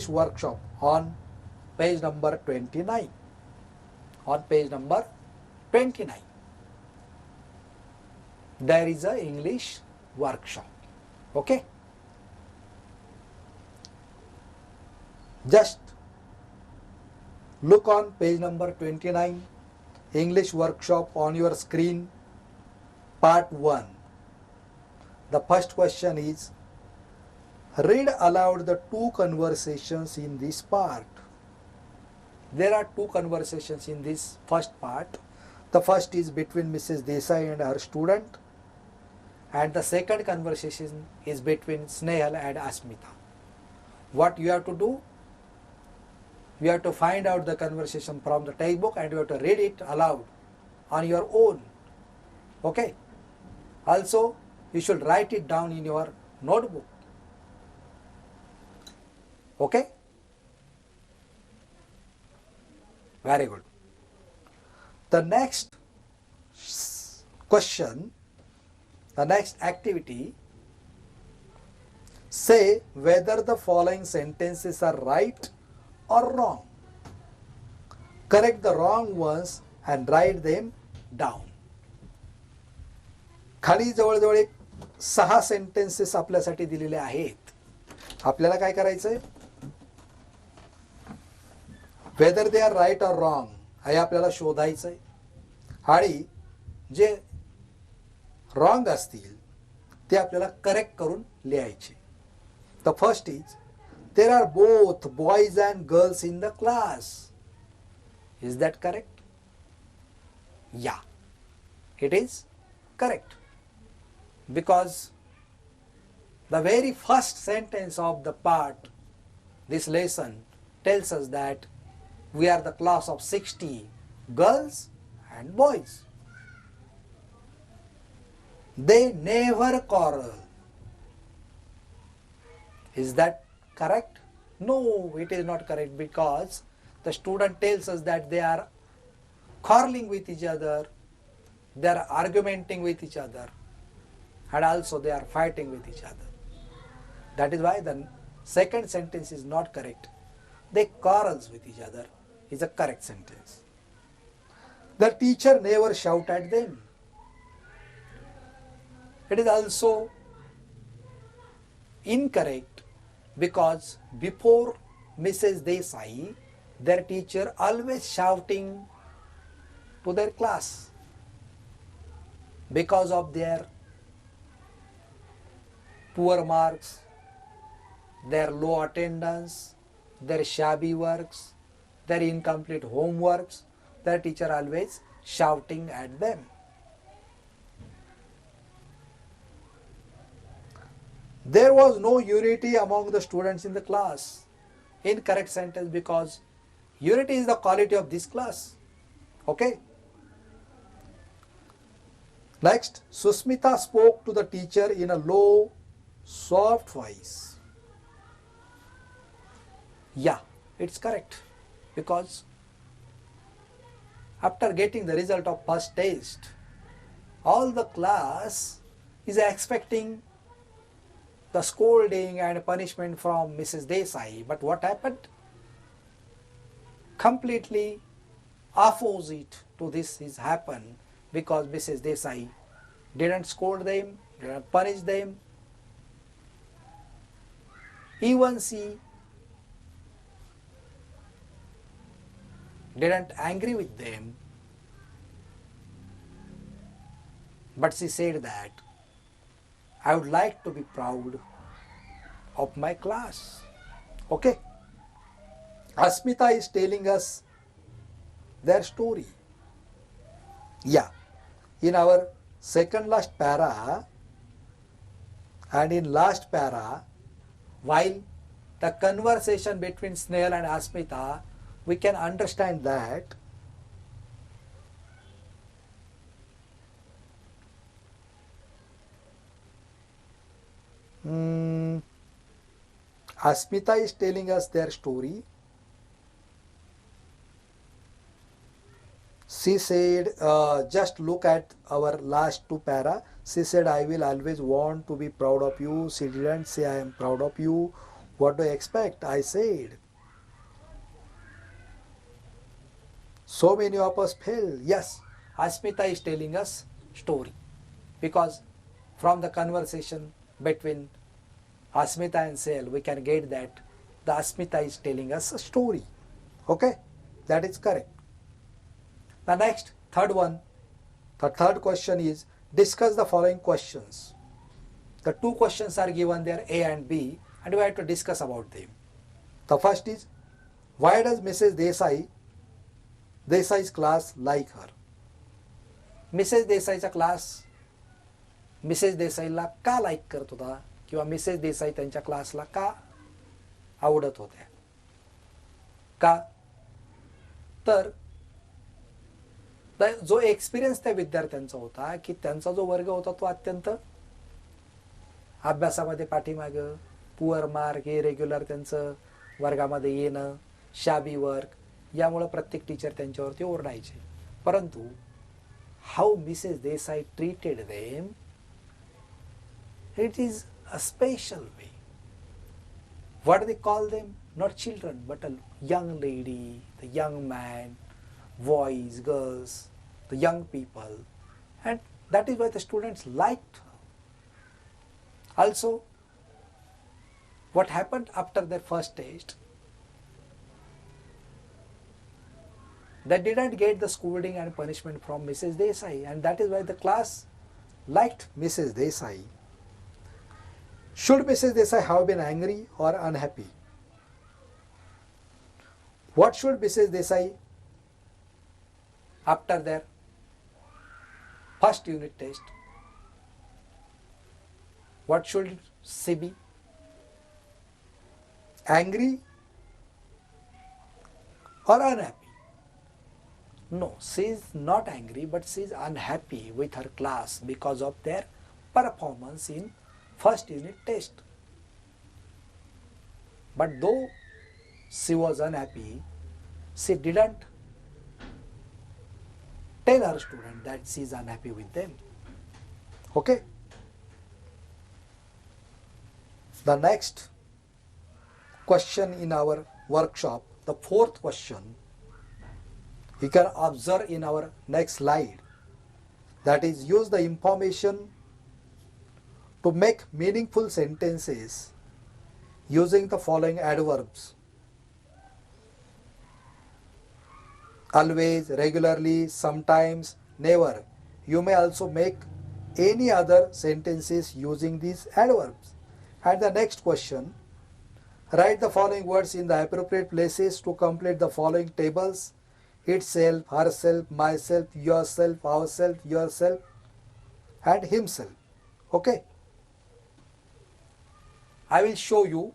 English workshop on page number 29. On page number 29. There is a English workshop. Okay. Just look on page number 29, English workshop on your screen, part 1. The first question is, read aloud the two conversations in this part. There are two conversations in this first part. The first is between Mrs. Desai and her student, and the second conversation is between Snehal and Asmita. What you have to do? You have to find out the conversation from the textbook and you have to read it aloud on your own. Okay. Also, you should write it down in your notebook. Okay. Very good. The next question, the next activity, say whether the following sentences are right or wrong. Correct the wrong ones and write them down. खाली जवळजवळ एक 6 sentences आपल्यासाठी दिलेले आहेत. आपल्याला काय करायचंय? Whether they are right or wrong हे आपल्याला शोधायचंय आणि जे रॉंग असतील ते आपल्याला करेक्ट करून लिहायचे. The first is, there are both boys and girls in the class. Is that correct? Yeah, it is correct. Because the very first sentence of the part, this lesson, tells us that we are the class of 60 girls and boys. They never quarrel. Is that correct? No, it is not correct, because the student tells us that they are quarreling with each other, they are argumenting with each other, and also they are fighting with each other. That is why the second sentence is not correct. They quarrels with each other is a correct sentence. The teacher never shout at them. It is also incorrect, because before Mrs. Desai, their teacher always shouting to their class because of their poor marks, their low attendance, their shabby works, their incomplete homeworks. Their teacher always shouting at them. There was no unity among the students in the class. Incorrect sentence, because unity is the quality of this class. Okay. Next, Susmita spoke to the teacher in a low, soft voice. Yeah, it's correct, because after getting the result of first test, all the class is expecting the scolding and punishment from Mrs. Desai. But what happened? Completely opposite to this is happened, because Mrs. Desai didn't scold them, didn't punish them. Even she didn't angry with them, but she said that I would like to be proud of my class. Okay. Asmita is telling us their story. Yeah. In our second last para and in last para, while the conversation between Snehal and Asmita, we can understand that Asmita is telling us their story. She said, just look at our last two para. She said, I will always want to be proud of you. She didn't say I am proud of you. What do you expect? I said. So many of us fail. Yes, Asmita is telling us story. Because from the conversation between Asmita and Sale, we can get that the Asmita is telling us a story. Okay, that is correct. The next, third one, the third question is discuss the following questions. The two questions are given there, A and B, and we have to discuss about them. The first is, why does Mrs. Desai's class like her? Mrs देसाईचा class Mrs देसाईला का like करत होता किंवा Mrs Desai त्यांच्या क्लासला का आवडत होत्या? का तर जो एक्सपिरियन्स त्या विद्यार्थ्यांचा होता की त्यांचा जो वर्ग होता तो अत्यंत अभ्यासामध्ये पाठीमागं, पुअर मार्क, इरेग्युलर त्यांचं वर्गामध्ये येणं, शाबी वर्क, यामुळे प्रत्येक टीचर त्यांच्यावरती ओरडायचे. परंतु how Mrs. Desai treated them, it is a special way. What do they call them? Not children, but a young lady, the young man, boys, girls, the young people. And that is why the students liked her. Also, what happened after their first test? They didn't get the scolding and punishment from Mrs. Desai, and that is why the class liked Mrs. Desai. Should Mrs. Desai have been angry or unhappy? What should Mrs. Desai, after their first unit test, what should she be? Angry or unhappy? No, she is not angry, but she is unhappy with her class because of their performance in first unit test. But though she was unhappy, she didn't tell her student that she is unhappy with them. Okay? The next question in our workshop, the fourth question, you can observe in our next slide, that is, use the information to make meaningful sentences using the following adverbs: always, regularly, sometimes, never. You may also make any other sentences using these adverbs. And the next question, write the following words in the appropriate places to complete the following tables: itself, herself, myself, yourself, ourself, yourself, and himself. Okay? I will show you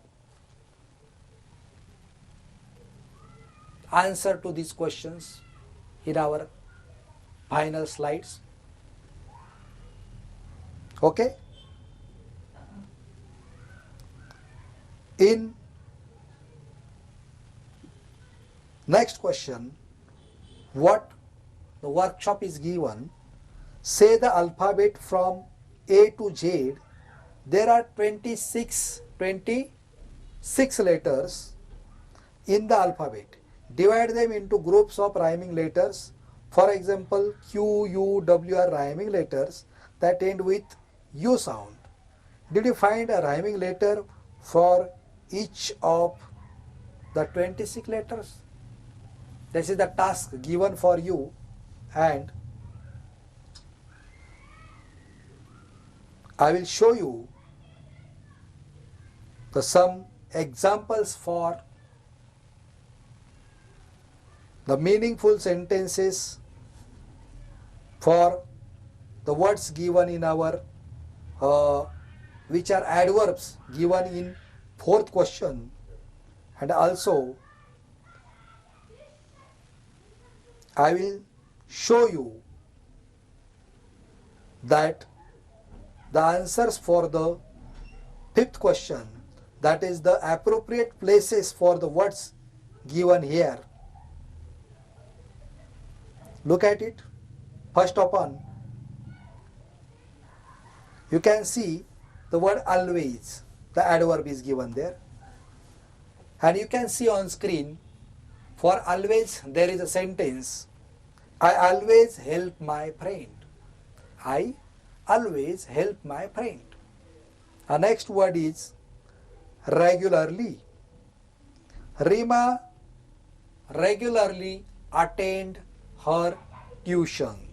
answer to these questions in our final slides. Okay? In next question, what the workshop is given, say the alphabet from A to Z. There are 26 letters in the alphabet. Divide them into groups of rhyming letters. For example, Q, U, W are rhyming letters that end with U sound. Did you find a rhyming letter for each of the 26 letters? This is the task given for you, and I will show you some examples for the meaningful sentences for the words given in our which are adverbs given in fourth question, and also I will show you that the answers for the fifth question, that is the appropriate places for the words given here. Look at it. First upon, you can see the word always, the adverb is given there. And you can see on screen, for always there is a sentence, I always help my friend. I always help my friend. The next word is regularly. Rima regularly attend her tuition.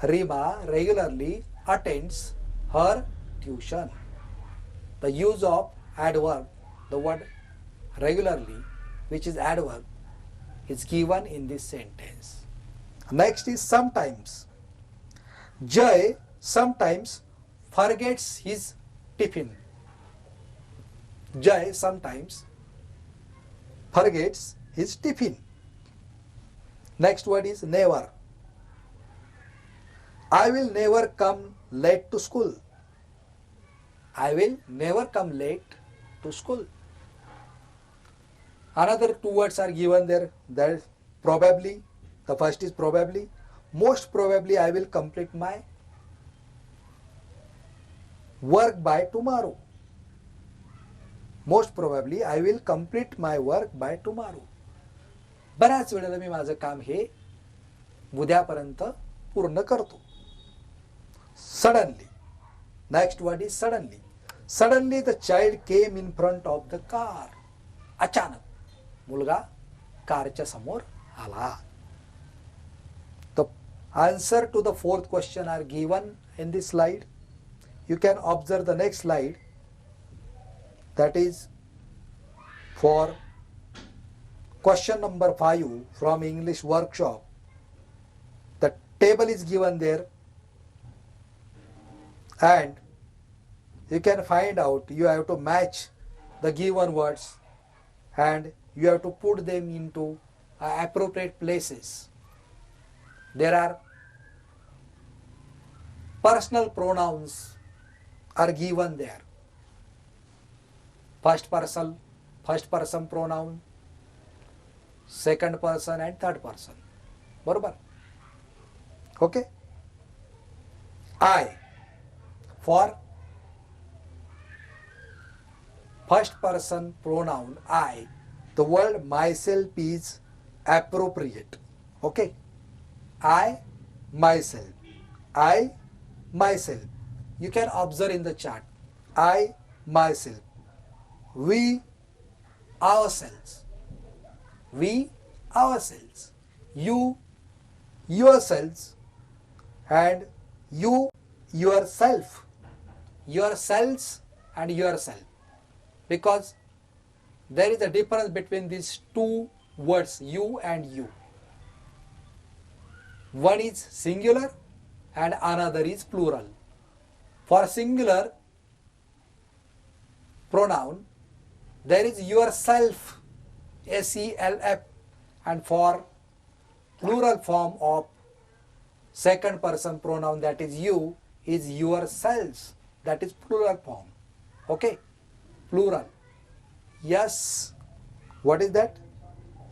Rima regularly attends her tuition. The use of adverb, the word regularly, which is adverb, is given in this sentence. Next is sometimes. Jay sometimes forgets his tiffin. Jay sometimes forgets his tiffin. Next word is never. I will never come late to school. I will never come late to school. Another two words are given there. That is probably. The first is probably. Most probably I will complete my work by tomorrow. Most probably I will complete my work by tomorrow. बऱ्याच वेळेला मी माझं काम हे उद्यापर्यंत पूर्ण करतो. Suddenly. Next word is suddenly. Suddenly the child came in front of the car. अचानक मुलगा कारच्या समोर आला. The answer to the fourth question are given in this slide. You can observe the next slide. That is for question number 5 from English workshop. The table is given there and you can find out, you have to match the given words and you have to put them into appropriate places. There are personal pronouns are given there. First person pronoun, second person and third person. बरोबर? Okay? I. For first person pronoun I, the word myself is appropriate. Okay? I, myself. I, myself. You can observe in the chart. I, myself. We, ourselves. We, ourselves. You, yourselves. And you, yourself. Yourselves and yourself. Because there is a difference between these two words, you and you. One is singular and another is plural. For singular pronoun, there is yourself, S-E-L-F, and for plural form of second person pronoun, that is you, is yourselves, that is plural form. Okay? Plural. Yes. What is that?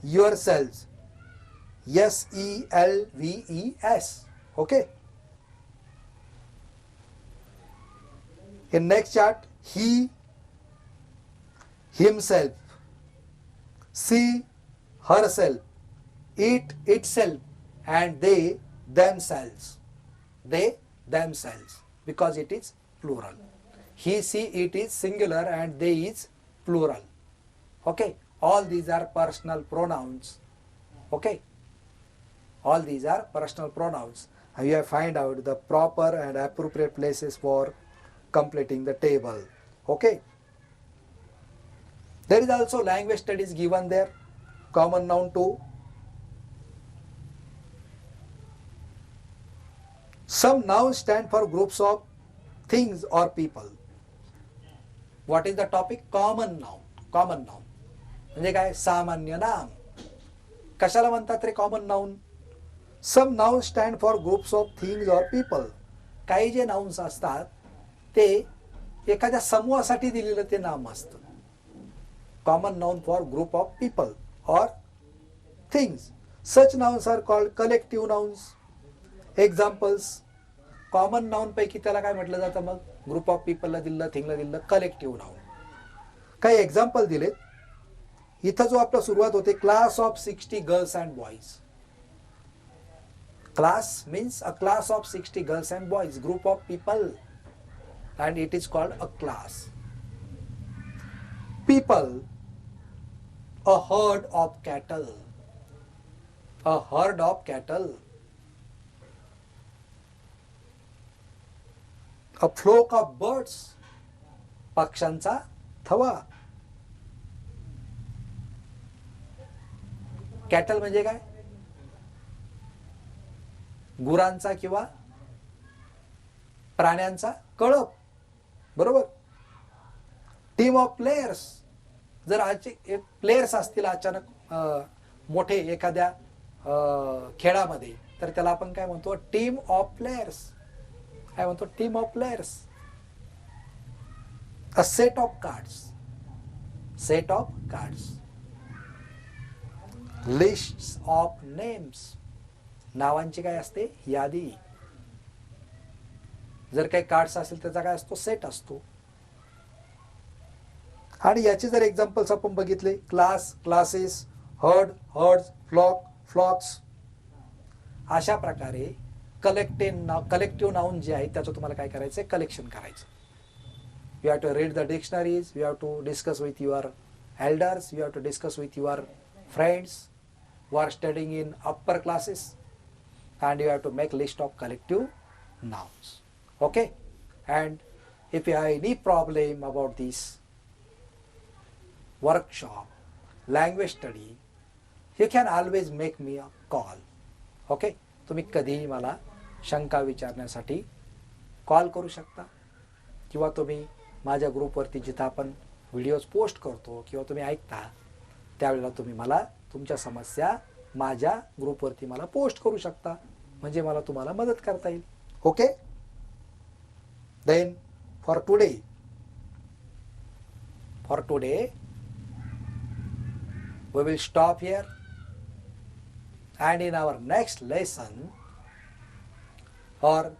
Yourselves. S-E-L-V-E-S. Okay? In next chart, he, himself, she, herself, it, itself, and they, themselves. They, themselves, because it is plural. He, she, it is singular and they is plural. Okay? All these are personal pronouns. Okay? All these are personal pronouns. And you have find out the proper and appropriate places for completing the table. Okay? There is also language studies given there. Common noun too. Some nouns stand for groups of things or people. What is the topic? Common noun. Common noun. म्हणजे काय? सामान्य नाम. कशाला म्हणतात रे common noun? Some nouns stand for groups of things or people. काही जे nouns असतात ते एखाद्या समूहासाठी दिलेलं ते नाम असतं. Common noun for group of people or things. Such nouns are called collective nouns. Examples. Common noun पैकी त्याला काय म्हटलं जातं मग? ग्रुप ऑफ पीपलला दिलं, थिंगला दिलं, कलेक्टिव्ह नाउन. काही एक्झाम्पल दिले. इथं जो आपला सुरुवात होते, class of 60 girls and boys. Class means a class of 60 girls and boys, group of people, and it is called a class. People, a herd of cattle, a herd of cattle, a flock of birds, पक्ष्यांचा थवा. Cattle म्हणजे काय? गुरांचा किंवा प्राण्यांचा कळप, बरोबर. Team of players, जर प्लेयर्स असतील अचानक मोठे एखाद्या खेळामध्ये, तर त्याला आपण काय म्हणतो? Team of players. काय म्हणतो? Team of players. A set of cards, set of cards. List of names, नावांची काय असते? यादी. जर काही कार्ड्स असेल त्याचा काय असतो? सेट असतो. आणि याचे जर एक्झाम्पल्स आपण बघितले, class, classes, herd, herds, flock, flocks, अशा प्रकारे कलेक्टिव्ह नाउन जे आहे त्याचं तुम्हाला काय करायचं? कलेक्शन करायचं. You have to read the dictionaries, you have to discuss with your elders, you have to discuss with your friends who are studying in upper classes, and you have to make list of collective nouns. Okay, and if you have any problem about this workshop, language study, you can always make me a call. Okay, तुम्ही कधीही मला शंका विचारण्यासाठी call करू शकता, किंवा तुम्ही माझ्या ग्रुपवरती जिथं आपण व्हिडिओज पोस्ट करतो किंवा तुम्ही ऐकता त्यावेळेला तुम्ही मला तुमच्या समस्या माझ्या ग्रुपवरती मला पोस्ट करू शकता, म्हणजे मला तुम्हाला मदत करता येईल. Okay, then for today we will stop here, and in our next lesson, or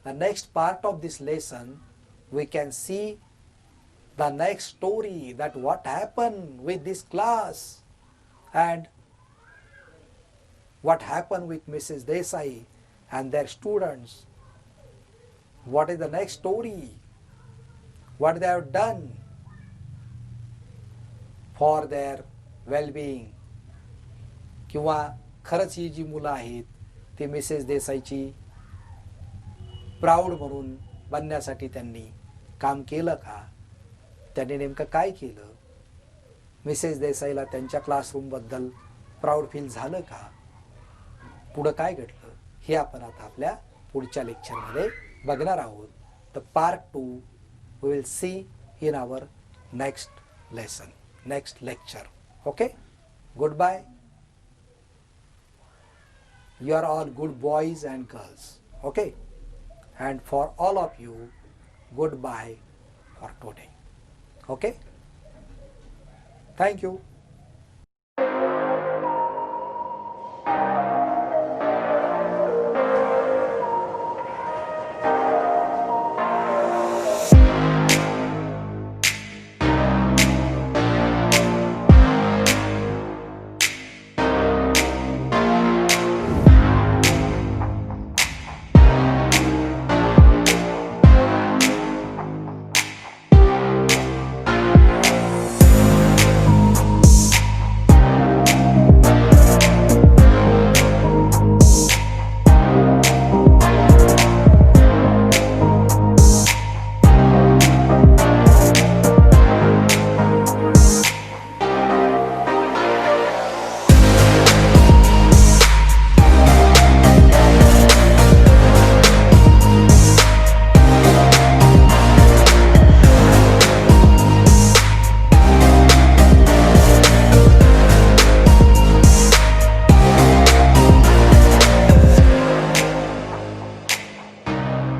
the next part of this lesson, we can see the next story, that what happened with this class and what happened with Mrs. Desai and their students. What is the next story? What they have done for their well-being. किंवा खरंच ही जी मुलं आहेत ती Mrs देसाईची proud म्हणून बनण्यासाठी त्यांनी काम केलं का? त्यांनी नेमकं काय केलं? मिसेस देसाईला त्यांच्या क्लासरूमबद्दल प्राऊड फील झालं का? पुढं काय घडलं हे आपण आता आपल्या पुढच्या लेक्चरमध्ये बघणार आहोत. The part 2 we will see in our next lesson, next lecture. Okay, good bye. You are all good boys and girls. Okay, and for all of you, goodbye for today. Okay, thank you.